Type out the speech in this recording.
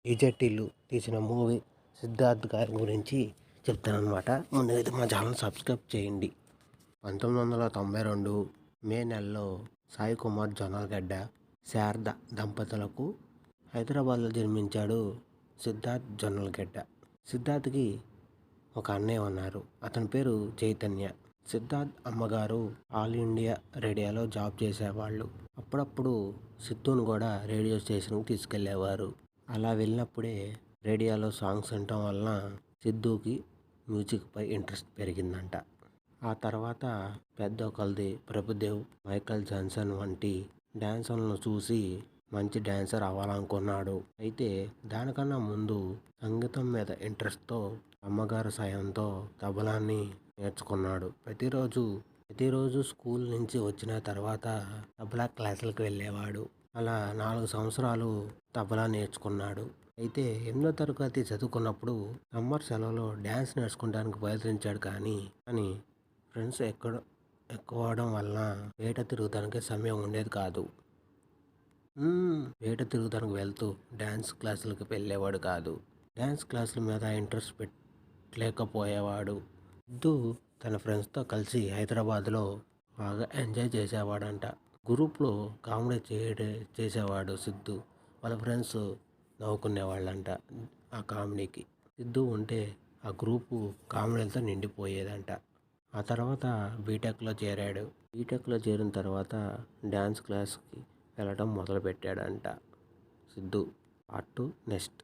ఈజెట్టీలు తీసిన మూవీ సిద్ధార్థ్ గారి గురించి చెప్తానన్నమాట. ముందుగైతే మా ఛానల్ సబ్స్క్రైబ్ చేయండి. 1992 మే నెలలో సాయి కుమార్ జొన్నలగడ్డ, శారద దంపతులకు హైదరాబాద్లో జన్మించాడు సిద్ధార్థ్ జొన్నలగడ్డ. సిద్ధార్థ్కి ఒక అన్నయ్య ఉన్నారు. అతని పేరు చైతన్య. సిద్ధార్థ్ అమ్మగారు ఆల్ ఇండియా రేడియోలో జాబ్ చేసేవాళ్ళు. అప్పుడప్పుడు సిద్ధును కూడా రేడియో స్టేషన్కి తీసుకెళ్లేవారు. అలా వెళ్ళినప్పుడే రేడియోలో సాంగ్స్ వినటం వలన సిద్ధుకి మ్యూజిక్పై ఇంట్రెస్ట్ పెరిగిందంట. ఆ తర్వాత పెద్ద కొలది ప్రభుదేవ్, మైకల్ జాన్సన్ వంటి డ్యాన్సర్లను చూసి మంచి డ్యాన్సర్ అవ్వాలనుకున్నాడు. అయితే దానికన్నా ముందు సంగీతం మీద ఇంట్రెస్ట్తో అమ్మగారి సాయంతో తబలాన్ని నేర్చుకున్నాడు. ప్రతిరోజు స్కూల్ నుంచి వచ్చిన తర్వాత తబలా క్లాసులకు వెళ్ళేవాడు. అలా 4 సంవత్సరాలు తబలా నేర్చుకున్నాడు. అయితే 8వ తరగతి చదువుకున్నప్పుడు సమ్మర్ సెలవులో డ్యాన్స్ నేర్చుకోవడానికి ప్రయత్నించాడు. కానీ ఫ్రెండ్స్ ఎక్కువడం వలన బయట తిరుగుతానికి సమయం ఉండేది కాదు. బయట తిరుగుతానికి వెళ్తూ డ్యాన్స్ క్లాసులకు వెళ్ళేవాడు కాదు. డ్యాన్స్ క్లాసుల మీద ఇంట్రెస్ట్ పెట్టలేకపోయేవాడు. సిద్ధు తన ఫ్రెండ్స్తో కలిసి హైదరాబాద్లో బాగా ఎంజాయ్ చేసేవాడంట. గ్రూప్లో కామెడీ చేసేవాడు సిద్ధు. వాళ్ళ ఫ్రెండ్స్ నవ్వుకునేవాళ్ళంట ఆ కామెడీకి. సిద్ధు ఉంటే ఆ గ్రూపు కామెడీలతో నిండిపోయేదంట. ఆ తర్వాత బీటెక్లో చేరాడు. బీటెక్లో చేరిన తర్వాత డ్యాన్స్ క్లాస్కి వెళ్ళడం మొదలుపెట్టాడంట సిద్ధు. Part 2 next.